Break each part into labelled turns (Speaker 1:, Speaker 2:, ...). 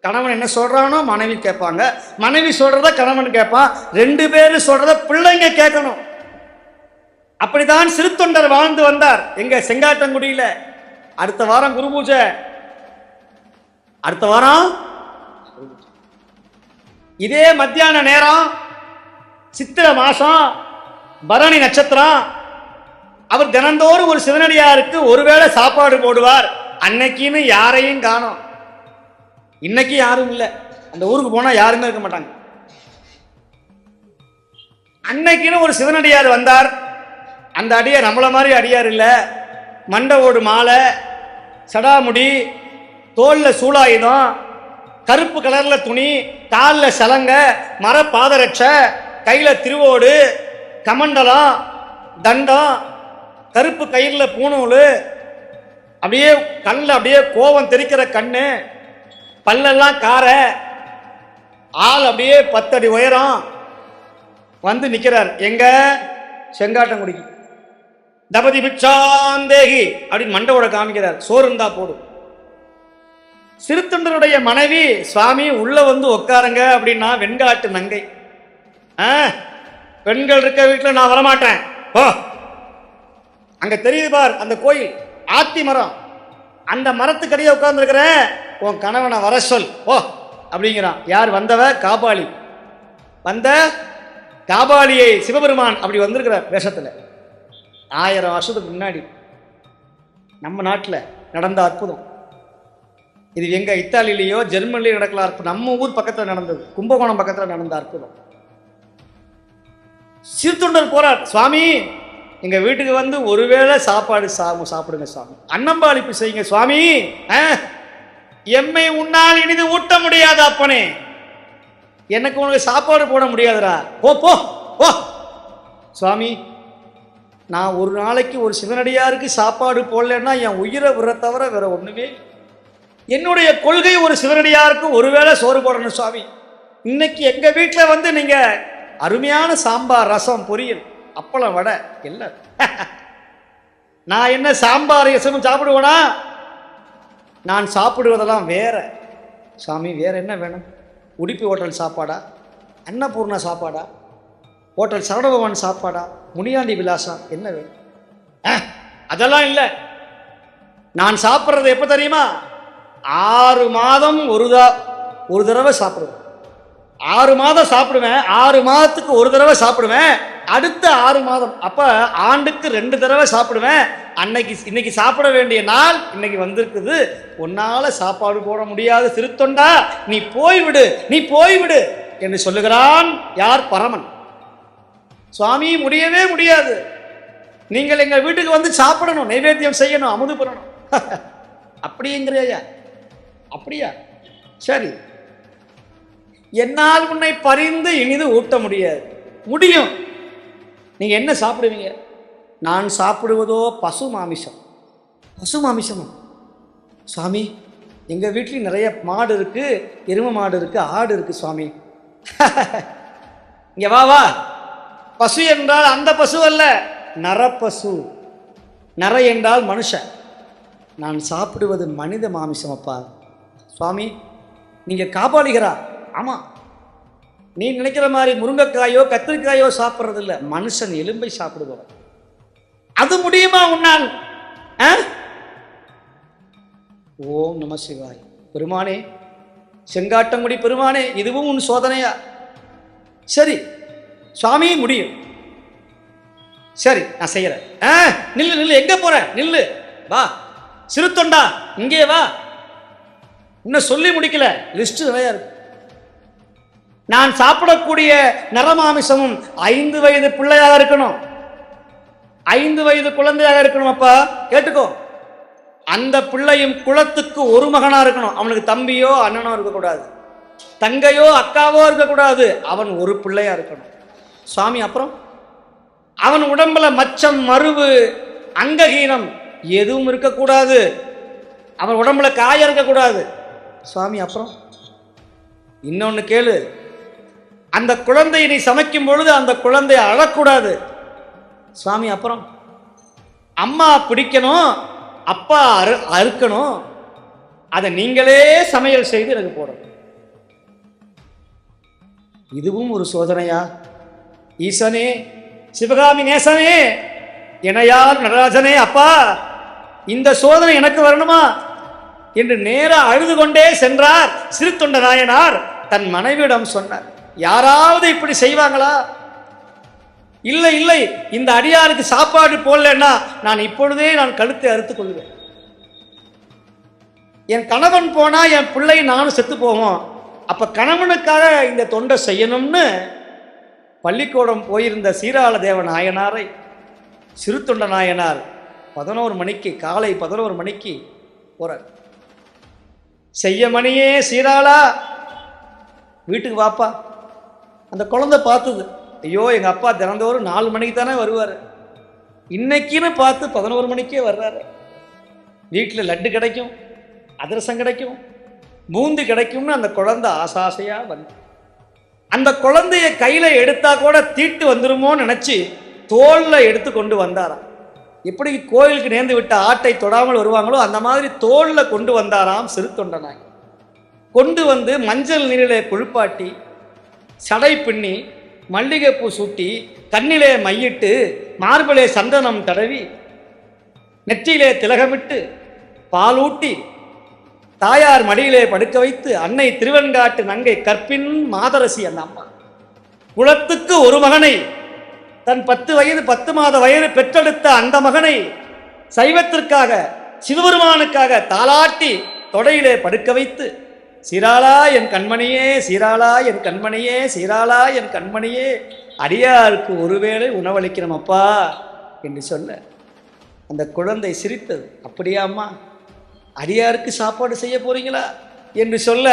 Speaker 1: கணவன் என்ன சொல்றானோ மனைவி கேட்பாங்க, மனைவி சொல்றத கணவன் கேட்பான், 2 பேரும் சொல்றத பிள்ளைங்க கேட்கணும். அப்படித்தான் சிறு தொண்டர் வாழ்ந்து வந்தார் எங்க செங்காட்டங்குடியில. அடுத்த வாரம் குரு பூஜை, அடுத்த வாரம் இதே மத்தியான நேரம், சித்திரை மாசம், பரணி நட்சத்திரம். அவர் தினந்தோறும் ஒரு சிவனடியாருக்கு ஒருவேளை சாப்பாடு போடுவார். அன்னைக்குன்னு யாரையும் காணோம். இன்னைக்கு யாரும் இல்லை. அந்த ஊருக்கு போனா யாருமே இருக்க மாட்டாங்க. அன்னைக்குன்னு ஒரு சிவனடியார் வந்தார். அந்த அடியார் நம்மள மாதிரி அடியார் இல்லை. மண்டை ஓடு மாலை, சடாமுடி, தோல்ல சூலாயுதம், கருப்பு கலர்ல துணி, காலில் சலங்க, மர பாதரட்சை, கையில திருவோடு, கமண்டலம், தண்டம், கருப்பு கயிறுல பூணூல், அப்படியே கண்ணில் அப்படியே கோபம் தெரிக்கிற கண்ணு, பல்லெல்லாம் கார, ஆள் அப்படியே 10 அடி உயரம் வந்து நிற்கிறார். எங்க செங்காட்டங்குடிக்கு. தபதி பிச்சாந்தேகி அப்படின்னு மண்டவோட காமிக்கிறார். சோறு இருந்தா போடும். சிறுத்தொண்டருடைய மனைவி, சுவாமி உள்ள வந்து உட்காருங்க அப்படின்னா, வெண்காட்டு நங்கை. பெண்கள் இருக்க வீட்டில் நான் வரமாட்டேன், ஓ அங்க தெரியுது பார் அந்த கோயில், ஆத்தி மரம், அந்த மரத்துக்கடியே உட்கார்ந்துருக்கிறேன், உன் கணவனை வர சொல் ஓ அப்படிங்கிறான். யார் வந்தவ? காபாலி. வந்த காபாலியை சிவபெருமான் அப்படி வந்திருக்கிறார் வேஷத்துல. 1000 வருஷத்துக்கு முன்னாடி நம்ம நாட்டில் நடந்த அற்புதம் இது. எங்க இத்தாலியிலேயோ ஜெர்மனிலேயோ நடக்கலாம். நம்ம ஊர் பக்கத்தில் நடந்தது, கும்பகோணம் பக்கத்தில் நடந்த அற்புதம். சிறுத்தொண்டர் போறார், சுவாமி எங்க வீட்டுக்கு வந்து ஒருவேளை சாப்பாடு சாப்பிடுங்க சுவாமி, அன்னம்பாளிப்பு செய்யுங்க சுவாமி, எம்மை உன்னால் இனிது ஊட்ட முடியாது அப்பனே, எனக்கு உனக்கு சாப்பாடு போட முடியாதுடா, போ போ போ. சுவாமி நான் ஒரு நாளைக்கு ஒரு சிவனடியாருக்கு சாப்பாடு போடலன்னா என் உயிரை விட தவிர வேற ஒண்ணுமே. என்னுடைய கொள்கை ஒரு சிவனடியாருக்கு ஒருவேளை சோறு போடணும் சுவாமி. இன்னைக்கு எங்க வீட்டில் வந்து நீங்க அருமையான சாம்பார், ரசம், பொரியல், அப்பளம், வடை எல்லாம். நான் என்ன சாம்பார் ரசமும் சாப்பிடுவேனா? நான் சாப்பிடுவதெல்லாம் வேற. சாமி வேற என்ன வேணும்? உடுப்பி ஹோட்டல் சாப்பாடா, அன்னபூர்ணா சாப்பாடா, ஹோட்டல் சரவணபவன் சாப்பாடா, முனியாண்டி விலாசா, என்ன வேணும்? அதெல்லாம் இல்லை. நான் சாப்பிட்றது எப்போ தெரியுமா? 6 மாதம் ஒரு தடவை சாப்பிடுவேன். 6 மாதம் சாப்பிடுவேன். 6 மாதத்துக்கு ஒரு தடவை சாப்பிடுவேன். அடுத்த 6 மாதம், அப்ப ஆண்டுக்கு 2 தடவை சாப்பிடுவேன். இன்னைக்கு சாப்பிட வேண்டிய நாள் இன்னைக்கு வந்திருக்குது. உன்னால சாப்பாடு போட முடியாது சிறுத்தொண்டா, நீ போய்விடு, நீ போய்விடு என்று சொல்லுகிறான். யார்? பரமன். சுவாமி முடியவே முடியாது, நீங்கள் எங்க வீட்டுக்கு வந்து சாப்பிடணும், நைவேத்தியம் செய்யணும், அமுது பண்ணணும். அப்படிங்கிறியா? அப்படியா? சரி, என்னால் உன்னை பரிந்து இனிது ஊட்ட முடியாது. முடியும். நீங்க என்ன சாப்பிடுவீங்க? நான் சாப்பிடுவதோ பசு மாமிசம். பசு மாமிசமா? சுவாமி எங்க வீட்லயும் நிறைய மாடு இருக்கு, எருமை மாடு இருக்கு, ஆடு இருக்கு சுவாமி. இங்க வா வா. பசு என்றால் அந்த பசு அல்ல, நரப்பசு. நர என்றால் மனுஷன். நான் சாப்பிடுவது மனித மாமிசம். அப்பா சுவாமி நீங்க காப்பாளிகிறா? ஆமா, நீ நினைக்கிற மாதிரி முருங்கைக்காயோ கத்திரிக்காயோ சாப்பிட்றது இல்லை, மனுஷன் எலும்பை சாப்பிடுபவன். அது முடியுமா உன்னால்? ஓம் நம சிவாய். பெருமானே, செங்காட்டங்குடி பெருமானே, இதுவும் உன் சோதனையா? சரி சுவாமி முடியும். சரி நான் செய்யறேன். நில்லு நில்லு, எங்க போற? நில்லு, வா சிறுத்தொண்டா, இங்கே வா. இன்னும் சொல்லி முடிக்கல, லிஸ்ட் நிறைய இருக்கு. நான் சாப்பிடக்கூடிய நரமாமிசமும் 5 வயது பிள்ளையாக இருக்கணும், 5 வயது குழந்தையாக இருக்கணும். அப்பா கேட்டுக்கோ, அந்த பிள்ளையும் குலத்துக்கு ஒரு மகனா இருக்கணும். அவனுக்கு தம்பியோ அண்ணனோ இருக்கக்கூடாது, தங்கையோ அக்காவோ இருக்கக்கூடாது, அவன் ஒரு பிள்ளையா இருக்கணும். சுவாமி அப்புறம் அவன் உடம்புல மச்சம், மருவு, அங்கஹீனம் எதுவும் இருக்கக்கூடாது, அவன் உடம்புல காயம் இருக்கக்கூடாது. சுவாமி அப்புறம் இன்னொன்னு கேளு, அந்த குழந்தையை நீ சமைக்கும் பொழுது அந்த குழந்தைய அழக்கூடாது. சுவாமி அப்புறம் அம்மா பிடிக்கணும், அப்பா அறுக்கணும், அதை நீங்களே சமையல் செய்து எனக்கு போடணும். இதுவும் ஒரு சோதனையா? ஈசனே, சிவகாமி நேசனே, இணையார் நடராஜனே, அப்பா இந்த சோதனை எனக்கு வரணுமா என்று நேரா அழுது கொண்டே சென்றார் சிறு தொண்ட நாயனார். தன் மனைவியிடம் சொன்னார், யாராவது இப்படி செய்வாங்களா? இல்லை இல்லை, இந்த அடியாருக்கு சாப்பாடு போடலன்னா நான் இப்பொழுதே கழுத்தை அறுத்துக் கொள்வேன். என் கணவன் போனா என் பிள்ளை நானும் செத்து போவோம். அப்ப கணவனுக்காக இந்த தொண்டை செய்யணும்னு பள்ளிக்கூடம் போயிருந்த சீராள தேவ நாயனாரை சிறு தொண்ட நாயனார் 11 மணிக்கு, காலை 11 மணிக்கு போறார். செய்ய மணியே சீராளா, வீட்டுக்கு வாப்பா. அந்த குழந்தை பார்த்தது, ஐயோ எங்கள் அப்பா தினந்தோறும் 4 மணிக்கு தானே வருவார், இன்னைக்குன்னு பார்த்து 11 மணிக்கே வர்றாரு. வீட்டில் லட்டு கிடைக்கும், அதிரசம் கிடைக்கும், பூந்தி கிடைக்கும்னு அந்த குழந்தை ஆசாசையாக வந்து அந்த குழந்தைய கையில் எடுத்தா கூட தீட்டு வந்துருமோன்னு நினச்சி தோளில் எடுத்து கொண்டு வந்தாராம். எப்படி கோயிலுக்கு நேர்ந்து விட்ட ஆட்டை தொடாமல் வருவாங்களோ அந்த மாதிரி தோளில் கொண்டு வந்தாராம் சிறு தொண்டனாய். கொண்டு வந்து மஞ்சள் நீரிலே குளிப்பாட்டி, சடை பின்னி, மல்லிகைப்பூ சூட்டி, கண்ணிலே மையிட்டு, மார்பிலே சந்தனம் தடவி, நெற்றியிலே திலகமிட்டு, பாலூட்டி, தாயார் மடியிலே படுக்க வைத்து, அன்னை திருவெண்காட்டு நங்கை கற்பின் மாதரசி அந்த அம்மா குலத்துக்கு ஒரு மகனை, தன் 10 வயது 10 மாத வயது பெற்றெடுத்த அந்த மகனை சைவத்திற்காக, சிவபெருமானுக்காக தாலாட்டி தொடையிலே படுக்க வைத்து, சீராளா என் கண்மணியே, சீராளா என் கண்மணியே, சீராளா என் கண்மணியே, அடியாருக்கு ஒருவேளை உணவளிக்கிறோம் அப்பா என்று சொல்ல அந்த குழந்தை சிரித்தது. அப்படியா அம்மா, அடியாருக்கு சாப்பாடு செய்ய போறீங்களா என்று சொல்ல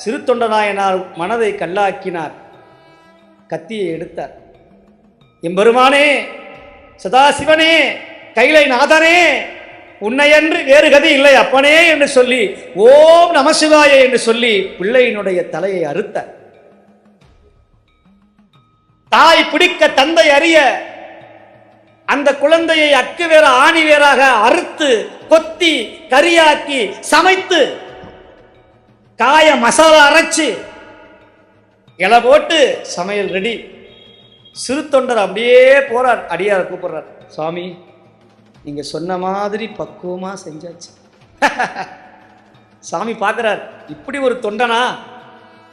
Speaker 1: சிறு தொண்ட நாயனார் மனதை கல்லாக்கினார். கத்தியை எடுத்தார். எம்பெருமானே, சதாசிவனே, கைலை நாதனே, உன்னையன்று வேறு கதி இல்லை அப்பனே என்று சொல்லி ஓம் நமசிவாய என்று சொல்லி பிள்ளையினுடைய தலையை அறுத்தார். தாய் பிடிக்க தந்தை அறிய அந்த குழந்தையை அக்கு வேற ஆணி வேறாக அறுத்து கொத்தி கரியாக்கி சமைத்து காய மசாலா அரைச்சு இலை போட்டு சமையல் ரெடி. சிறு தொண்டர் அப்படியே போறார், அடியார் கூப்பிடுறார், சுவாமி நீங்க சொன்ன மாதிரி பக்குவமா செஞ்சாச்சு. சாமி பார்க்கிறார், இப்படி ஒரு தொண்டனா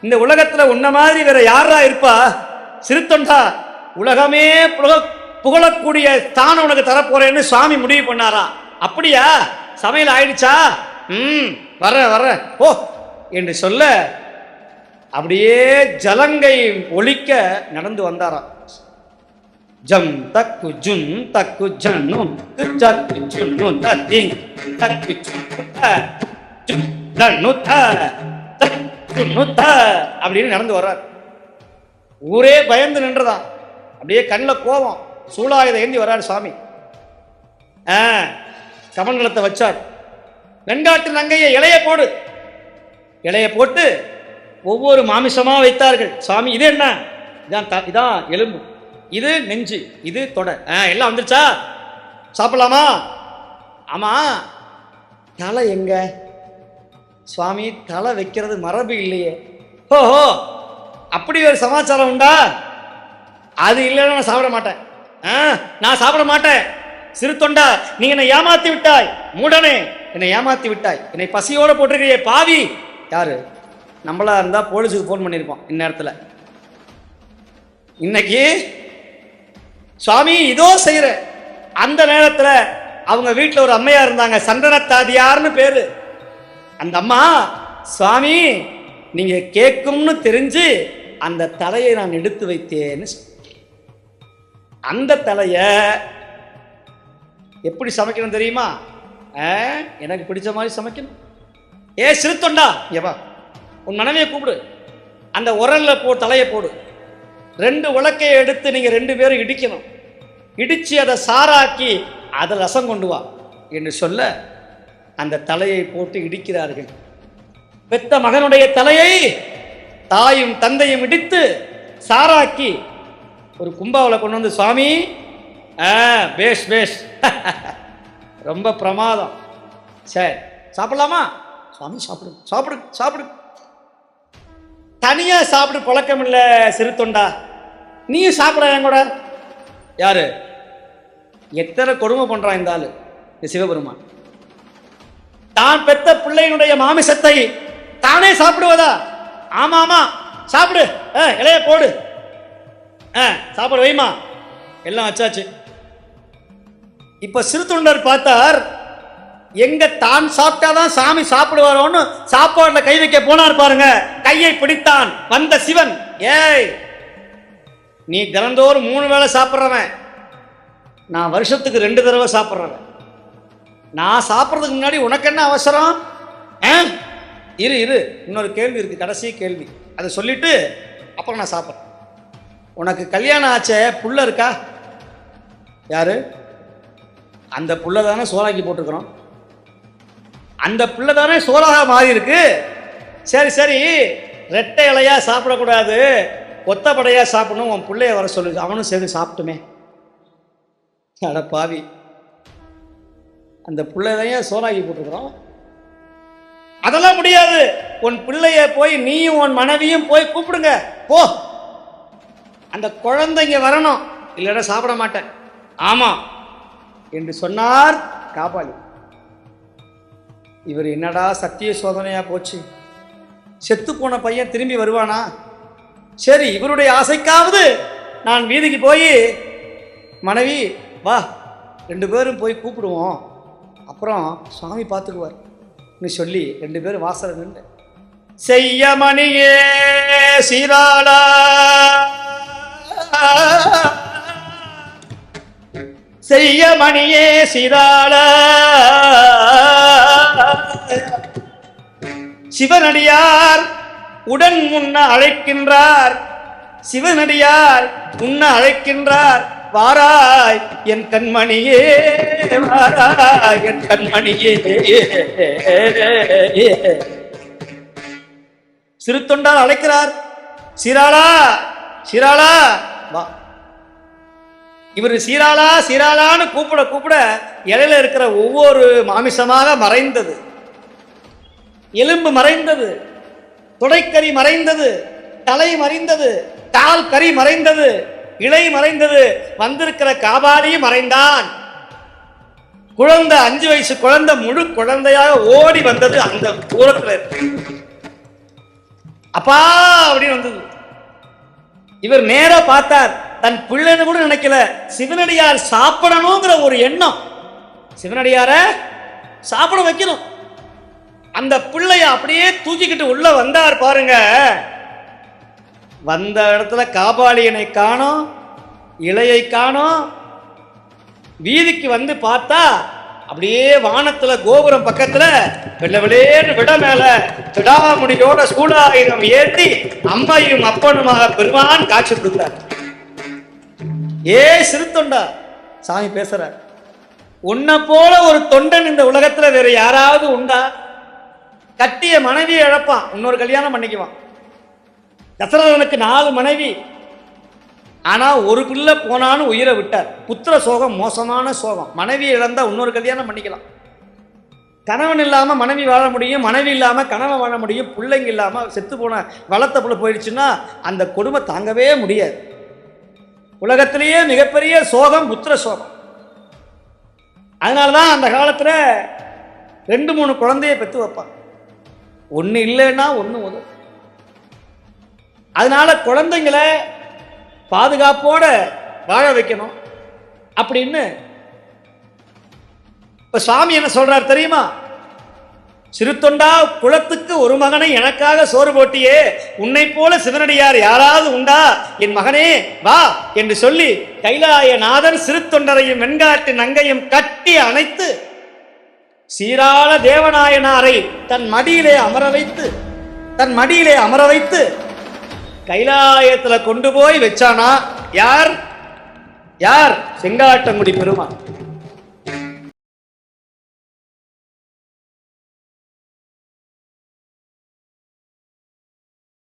Speaker 1: இந்த உலகத்துல உன்ன மாதிரி வேற யாரா இருப்பா? சிறு தொண்டா, உலகமே புகழக்கூடிய ஸ்தானம் உனக்கு தரப்போறேன்னு சுவாமி முடிவு பண்ணாரா? அப்படியா, சமையல் ஆயிடுச்சா? வர ஓ என்று சொல்ல அப்படியே ஜலங்கை ஒலிக்க நடந்து வந்தாராம். ஜம் தக்கு ஜுன் தக்கு ஜன்னு தக்கு ஜுன்னு தத்திங் தக்கு ஜுன்னு த அப்படின்னு நடந்து வர்றார். ஊரே பயந்து நின்றதான். அப்படியே கண்ணில் கோபம், சூளாயுதை ஏந்தி வர்றாரு சுவாமி. கமண்டலத்தை வச்சார். வெண்காட்டு நங்கையை இலைய போடு, இலைய போட்டு ஒவ்வொரு மாமிசமா வைத்தார்கள். சுவாமி இது என்ன? இதான் எலும்பு, இது நெஞ்சு, இது தொடை, எல்லாம் வந்துருச்சா, சாப்பிடலாமா? ஆமா, தலை எங்க? சுவாமி தலை வைக்கிறது மரபு இல்லையே. ஓஹோ, அப்படி ஒரு சமாச்சாரம் உண்டா? அது இல்லைன்னா நான் சாப்பிட மாட்டேன். நான் சாப்பிட மாட்டேன். சிறு தொண்டா, நீ என்னை ஏமாத்தி விட்டாய், மூடனே என்னை ஏமாத்தி விட்டாய், என்னை பசியோட போட்டிருக்கிறியே பாவி. யாரு? நம்மளா இருந்தா போலீஸுக்கு போன் பண்ணியிருப்போம் இந்நேரத்தில். இன்னைக்கு சுவாமி இதோ செய்யற அந்த நேரத்தில் அவங்க வீட்டில் ஒரு அம்மையா இருந்தாங்க, சந்தனத்தாதியார்னு பேரு. அந்த அம்மா, சுவாமி நீங்க கேட்கும்னு தெரிஞ்சு அந்த தலையை நான் எடுத்து வைத்தேன்னு. அந்த தலைய எப்படி சமைக்கணும் தெரியுமா? எனக்கு பிடிச்ச மாதிரி சமைக்கணும். ஏ சிறு தொண்டா, ஏவா உன் மனைவியை கூப்பிடு, அந்த உரல்ல தலையை போடு, 2 உலக்கையை எடுத்து நீங்க 2 பேரும் இடிக்கணும், இடிச்சு அதை சாராக்கி அதை ரசம் கொண்டு வா என்று சொல்ல அந்த தலையை போட்டு இடிக்கிறார்கள். பெத்த மகனுடைய தலையை தாயும் தந்தையும் இடித்து சாராக்கி ஒரு கும்பாவில் கொண்டு வந்து, சுவாமி பேஷ் பேஷ் ரொம்ப பிரமாதம், சரி சாப்பிடலாமா? சுவாமி சாப்பிடு சாப்பிடு சாப்பிடு. தனியா சாப்பிட பழக்கம் இல்ல சிறு தொண்டா, நீயும் சாப்பிட என் கூட. யாரு? எத்தனை கொடுமை பண்றான் இந்த ஆளு, இந்த சிவபெருமான். தான் பெத்த பிள்ளையினுடைய மாமிசத்தை தானே சாப்பிடுவதா? ஆமா ஆமா சாப்பிடு, இலைய போடு, சாப்பிட வைமா, எல்லாம் வச்சாச்சு. இப்ப சிறு தொண்டர் பார்த்தார், எங்க தான் சாப்பிட்டாதான் சாமி சாப்பிடுவாரோன்னு சாப்பாடுல கை வைக்க போனார் பாருங்க. கையை பிடித்தான் வந்த சிவன். ஏய், நீ தினந்தோறும் 3 வேளை சாப்பிட்றவன், நான் வருஷத்துக்கு 2 தடவை சாப்பிட்றவன். நான் சாப்பிட்றதுக்கு முன்னாடி உனக்கு என்ன அவசரம்? இரு இரு, இன்னொரு கேள்வி இருக்கு, கடைசி கேள்வி, அதை சொல்லிட்டு அப்புறம் நான் சாப்பிட்றேன். உனக்கு கல்யாணம் ஆச்சே, புள்ள இருக்கா? யாரு? அந்த புள்ள தானே சோறாக்கி போட்டுக்கிறோம், அந்த பிள்ளை தானே சோறாக மாறி இருக்கு. சரி சரி, ரெட்டை இலையா சாப்பிடக்கூடாது, ஒத்தப்படையா சாப்பிடணும், உன் பிள்ளைய வர சொல்லு, அவனும் சேர்ந்து சாப்பிட்டுமே. அட பாவி, அந்த பிள்ளைய சோறாக்கி போட்டுக்கிறோம். அதெல்லாம் முடியாது, உன் பிள்ளைய போய் நீயும் உன் மனைவியும் போய் கூப்பிடுங்க போ, அந்த குழந்தைங்க வரணும், இல்லைன்னா சாப்பிட மாட்டேன். ஆமா என்று சொன்னார் காபாலி. இவர் என்னடா சத்திய சோதனையா போச்சு, செத்து போன பையன் திரும்பி வருவானா? சரி, இவருடைய ஆசைக்காவது நான் வீதிக்கு போய் மனைவி வா 2 பேரும் போய் கூப்பிடுவோம், அப்புறம் சுவாமி பார்த்துக்குவார் சொல்லி 2 பேரும் வாசல் நின்று, செய்ய மணியே சீராளா செய்ய மணியே சீராளா சிவனடியார் உடன் முன்ன அழைக்கின்றார், சிவனடியார் உன்ன அழைக்கின்றார், வாராய் என் கண்மணியே, வாராய் என் கண்மணியே. சிறு தொண்டால் அழைக்கிறார், சீராளா சீராளா வா. இவர் சீராளா சீராளான்னு கூப்பிட கூப்பிட இலையில இருக்கிற ஒவ்வொரு மாமிசமாக மறைந்தது, எலும்பு மறைந்தது, தொடைக்கறி மறைந்தது, தலை மறைந்தது, கால் கறி மறைந்தது, இலை மறைந்தது, வந்திருக்கிற காபாலியும் மறைந்தான். குழந்தை 5 வயசு குழந்தை முழு குழந்தையாக ஓடி வந்தது, அந்த தூரத்தில் இருக்கு. அப்பா அப்படின்னு வந்தது. இவர் நேரா பார்த்தார், தன் பிள்ளைன்னு கூட நினைக்கல, சிவனடியார் சாப்பிடணுங்கிற ஒரு எண்ணம், சிவனடியார சாப்பிட வைக்கணும். அந்த பிள்ளைய அப்படியே தூக்கிக்கிட்டு உள்ள வந்தார் பாருங்க. வந்த இடத்துல காபாலியனை காணோம், இலையை காணோம். வீதிக்கு வந்து பார்த்தா அப்படியே வானத்துல கோபுரம் பக்கத்துல வெள்ள வெளியேன்னு விட மேல திடாமுடியோட சூடாயுதம் ஏற்றி அம்மையும் அப்பனுமாக பெருமான் காட்சி கொடுத்தார். ஏ சிறு தொண்டா, சாமி பேசுற, உன்னை போல ஒரு தொண்டன் இந்த உலகத்துல வேற யாராவது உண்டா? கட்டிய மனைவியை இழப்பான், இன்னொரு கல்யாணம் பண்ணிக்குவான். தசரதனுக்கு 4 மனைவி, ஆனா ஒரு பிள்ளை போனான்னு உயிரை விட்டார். புத்திர சோகம் மோசமான சோகம், மனைவி இழந்தா இன்னொரு கல்யாணம் பண்ணிக்கலாம். கணவன் இல்லாம மனைவி வாழ முடியும், மனைவி இல்லாம கணவன் வாழ முடியும், பிள்ளைங்க இல்லாம செத்து போன வளர்த்த புள்ள போயிடுச்சுன்னா அந்த கொடுமை தாங்கவே முடியாது. உலகத்திலேயே மிகப்பெரிய சோகம் புத்திர சோகம். அதனாலதான் அந்த காலத்துல 2-3 குழந்தைய பெற்று வைப்பான், ஒண்ணு இல்லைன்னா ஒண்ணு உதவும். அதனால குழந்தைங்களை பாதுகாப்போட வாழ வைக்கணும் அப்படின்னு இப்ப சுவாமி என்ன சொல்றார் தெரியுமா? சிறு தொண்டா, குலத்துக்கு ஒரு மகனை எனக்காக சோறு போட்டியே, உன்னை போல சிவனடியார் யாராவது உண்டா? என் மகனே வா என்று சொல்லி கைலாயநாதன் சிறு தொண்டரையும் வெண்காட்டு நங்கையும் கட்டி அணைத்து சீராள தேவநாயனாரை தன் மடியிலே அமர வைத்து கைலாயத்துல கொண்டு போய் வச்சானா? யார்? செங்காட்டங்குடி பெருமான்.